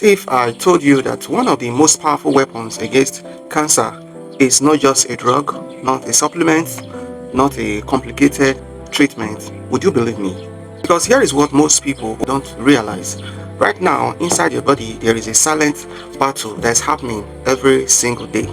What if I told you that one of the most powerful weapons against cancer is not just a drug, not a supplement, not a complicated treatment? Would you believe me? Because here is what most people don't realize. Right now, inside your body, there is a silent battle that's happening every single day.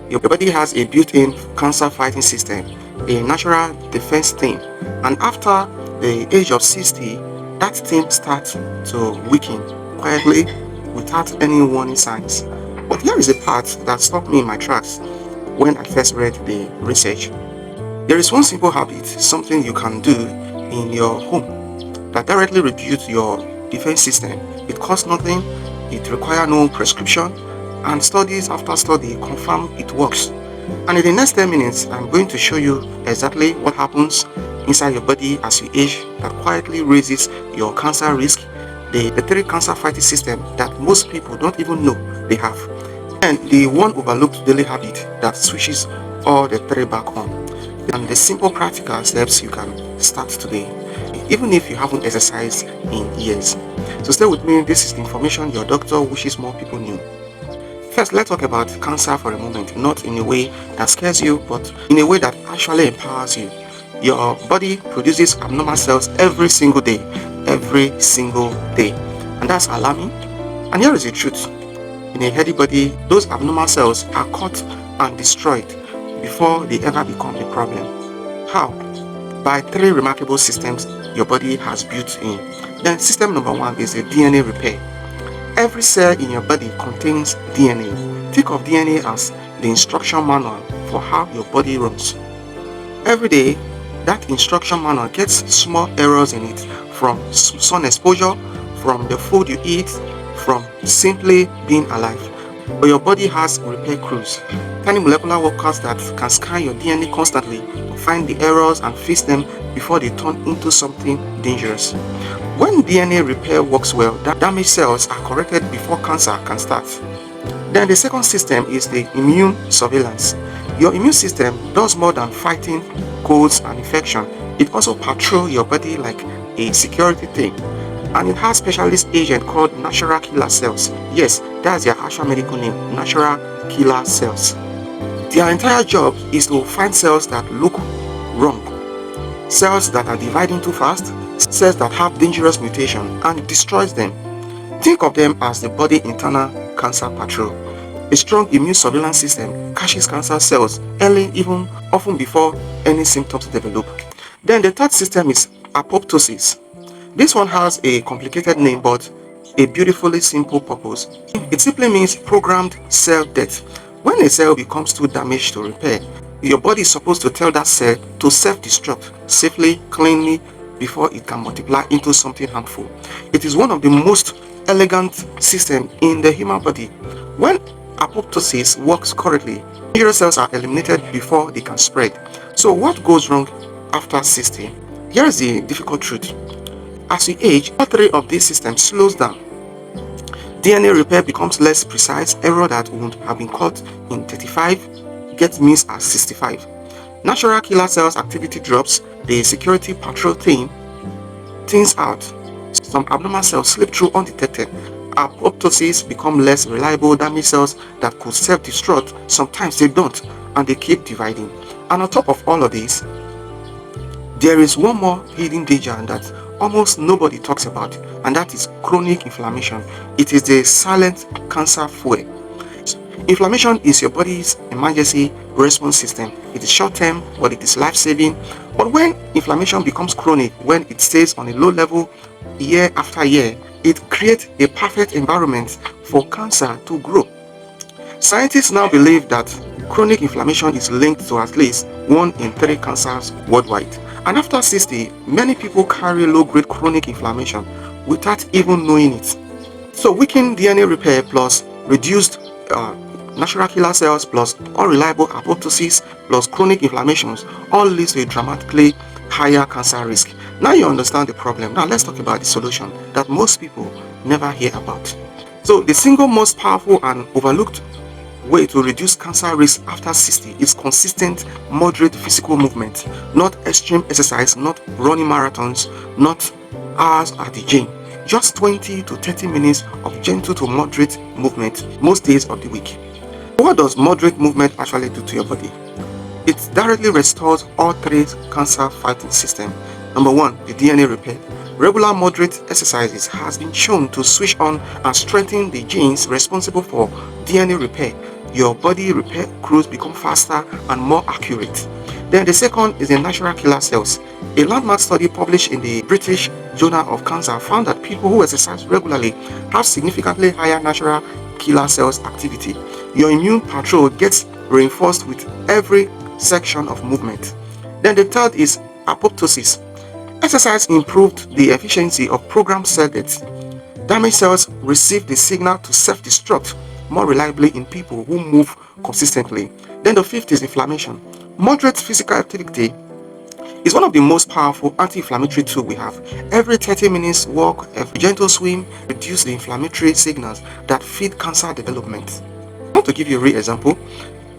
Your body has a built-in cancer fighting system, a natural defense team, and after the age of 60, that team starts to weaken quietly without any warning signs. But here is a part that stopped me in my tracks when I first read the research. There is one simple habit, something you can do in your home that directly rebuilds your defense system. It costs nothing, it requires no prescription, and studies after study confirm it works. And in the next 10 minutes, I'm going to show you exactly what happens inside your body as you age that quietly raises your cancer risk, the three cancer fighting system that most people don't even know they have, and the one overlooked daily habit that switches all the three back on, and the simple practical steps you can start today, even if you haven't exercised in years. So stay with me, this is the information your doctor wishes more people knew. First, let's talk about cancer for a moment, not in a way that scares you, but in a way that actually empowers you. Your body produces abnormal cells every single day, and that's alarming. And here is the truth. In a healthy body, those abnormal cells are caught and destroyed before they ever become a problem. How? By three remarkable systems your body has built in. Then system number one is the DNA repair. Every cell in your body contains DNA. Think of DNA as the instruction manual for how your body runs. Every day, that instruction manual gets small errors in it, from sun exposure, from the food you eat, from simply being alive. But your body has repair crews, tiny molecular workers that can scan your DNA constantly to find the errors and fix them before they turn into something dangerous. When DNA repair works well, that damaged cells are corrected before cancer can start. Then the second system is the immune surveillance. Your immune system does more than fighting colds and infection. It also patrols your body like a security team. And it has specialist agent called natural killer cells. Yes, that's their actual medical name, natural killer cells. Their entire job is to find cells that look wrong, cells that are dividing too fast, cells that have dangerous mutation, and destroys them. Think of them as the body internal cancer patrol. A strong immune surveillance system catches cancer cells early, even often before any symptoms develop. Then the third system is apoptosis. This one has a complicated name but a beautifully simple purpose. It simply means programmed cell death. When a cell becomes too damaged to repair, your body is supposed to tell that cell to self-destruct safely, cleanly, before it can multiply into something harmful. It is one of the most elegant systems in the human body. When apoptosis works correctly, dangerous cells are eliminated before they can spread. So what goes wrong after 60? Here is the difficult truth. As we age, all three of these systems slows down. DNA repair becomes less precise. Error that would have been caught in 35 gets missed at 65. Natural killer cells activity drops. The security patrol team thins out. Some abnormal cells slip through undetected. Apoptosis become less reliable. Damaged cells that could self-destruct, sometimes they don't, and they keep dividing. And on top of all of this, there is one more hidden danger that almost nobody talks about, and that is chronic inflammation. It is the silent cancer fuel. Inflammation is your body's emergency response system. It is short-term, but it is life-saving. But when inflammation becomes chronic, when it stays on a low level year after year, it creates a perfect environment for cancer to grow. Scientists now believe that chronic inflammation is linked to at least 1 in 3 cancers worldwide. And after 60, many people carry low-grade chronic inflammation without even knowing it. So weakened DNA repair plus reduced natural killer cells plus unreliable apoptosis plus chronic inflammations all leads to a dramatically higher cancer risk. Now you understand the problem. Now let's talk about the solution that most people never hear about. So the single most powerful and overlooked way to reduce cancer risk after 60 is consistent, moderate physical movement, not extreme exercise, not running marathons, not hours at the gym. just 20 to 30 minutes of gentle to moderate movement most days of the week. What does moderate movement actually do to your body? It directly restores all three cancer fighting systems. Number one, the DNA repair. Regular moderate exercises has been shown to switch on and strengthen the genes responsible for DNA repair. Your body repair crews become faster and more accurate. Then the second is the natural killer cells. A landmark study published in the British Journal of Cancer found that people who exercise regularly have significantly higher natural killer cells activity. Your immune patrol gets reinforced with every section of movement. Then the third is apoptosis. Exercise improved the efficiency of programmed cell death. Damaged cells receive the signal to self-destruct more reliably in people who move consistently. Then the fifth is inflammation. Moderate physical activity is one of the most powerful anti-inflammatory tools we have. Every 30 minutes walk, a gentle swim reduce the inflammatory signals that feed cancer development. I want to give you a real example.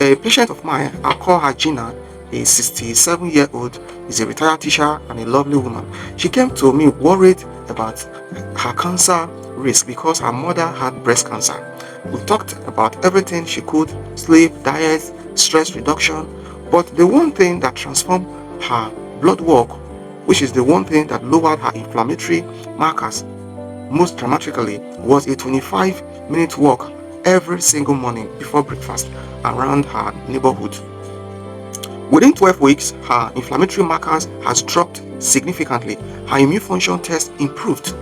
A patient of mine, I'll call her Gina, a 67-year-old, is a retired teacher and a lovely woman. She came to me worried about her cancer risk because her mother had breast cancer. We talked about everything she could: sleep, diet, stress reduction, but the one thing that transformed her blood work, which is the one thing that lowered her inflammatory markers most dramatically, was a 25-minute walk every single morning before breakfast around her neighborhood. Within 12 weeks, her inflammatory markers has dropped significantly. Her immune function test improved.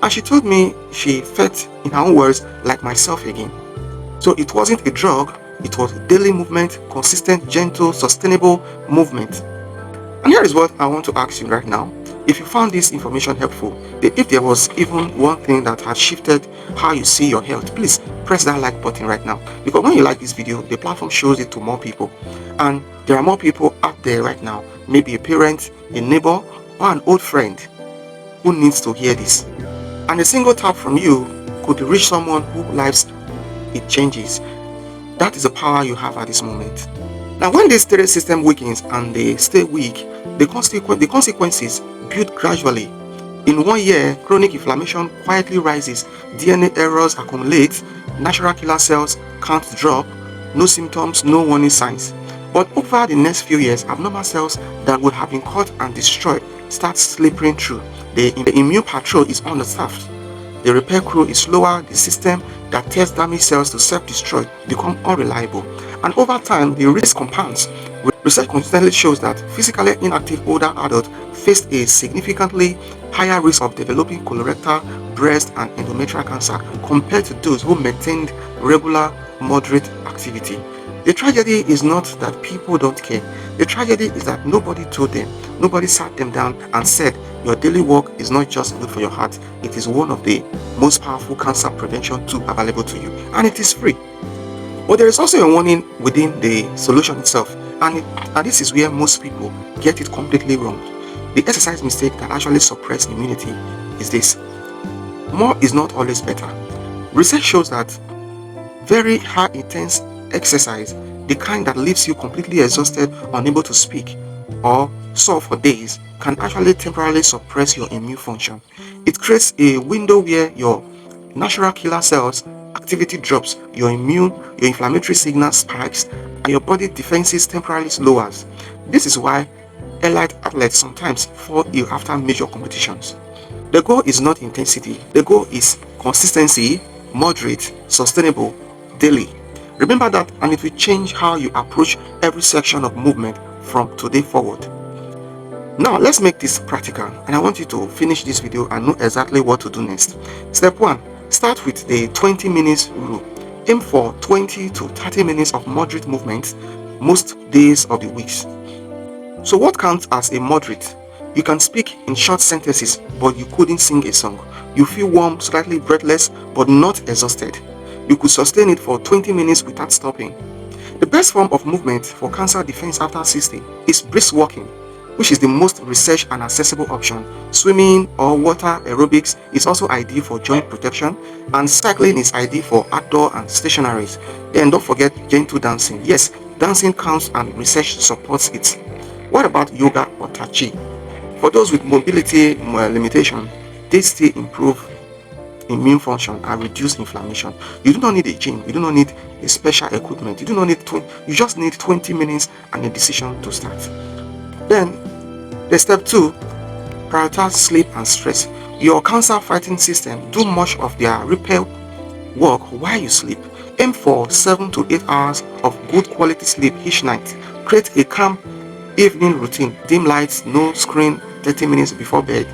And she told me she felt, in her own words, like myself again. So it wasn't a drug, it was daily movement, consistent, gentle, sustainable movement. And here is what I want to ask you right now. If you found this information helpful, if there was even one thing that has shifted how you see your health, please press that like button right now. Because when you like this video, the platform shows it to more people. And there are more people out there right now, maybe a parent, a neighbor, or an old friend who needs to hear this. And a single tap from you could reach someone whose lives it changes. That is the power you have at this moment. Now, when this stereo system weakens and they stay weak, the consequences build gradually. In 1 year, chronic inflammation quietly rises, DNA errors accumulate, natural killer cells count drop, no symptoms, no warning signs. But over the next few years, abnormal cells that would have been caught and destroyed start slipping through. The immune patrol is understaffed. The repair crew is slower. The system that tests damaged cells to self-destroy become unreliable. And over time, the risk compounds. Research consistently shows that physically inactive older adults face a significantly higher risk of developing colorectal, breast, and endometrial cancer compared to those who maintained regular, moderate activity. The tragedy is not that people don't care. The tragedy is that nobody told them, nobody sat them down and said, your daily work is not just good for your heart, it is one of the most powerful cancer prevention tools available to you, and it is free. But there is also a warning within the solution itself, and this is where most people get it completely wrong. The exercise mistake that actually suppresses immunity is this: more is not always better. Research shows that very high intense exercise, the kind that leaves you completely exhausted, unable to speak or sore for days, can actually temporarily suppress your immune function. It creates a window where your natural killer cells activity drops, your inflammatory signal spikes, and your body defenses temporarily lowers. This is why elite athletes sometimes fall ill after major competitions. The goal is not intensity, the goal is consistency, moderate, sustainable, daily. Remember that, and it will change how you approach every section of movement from today forward. Now let's make this practical, and I want you to finish this video and know exactly what to do next. Step 1. Start with the 20 minutes rule. Aim for 20 to 30 minutes of moderate movement most days of the weeks. So what counts as a moderate? You can speak in short sentences, but you couldn't sing a song. You feel warm, slightly breathless, but not exhausted. You could sustain it for 20 minutes without stopping. The best form of movement for cancer defense after 60 is brisk walking, which is the most researched and accessible option. Swimming or water aerobics is also ideal for joint protection, and cycling is ideal for outdoor and stationaries. Then don't forget gentle dancing. Yes, dancing counts and research supports it. What about yoga or tai chi? For those with mobility limitation, they still improve immune function and reduce inflammation. You do not need a gym, you do not need a special equipment, you do not need you just need 20 minutes and a decision to start. Then the step 2, prioritize sleep and stress. Your cancer fighting system do much of their repair work while you sleep. Aim for 7 to 8 hours of good quality sleep each night. Create a calm evening routine. Dim lights, no screen 30 minutes before bed,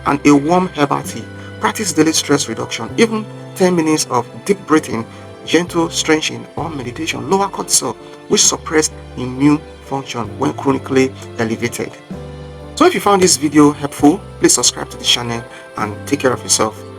and a warm herbal tea. Practice daily stress reduction. Even 10 minutes of deep breathing, gentle stretching, or meditation lower cortisol, which suppress immune function when chronically elevated. So if you found this video helpful, please subscribe to the channel and take care of yourself.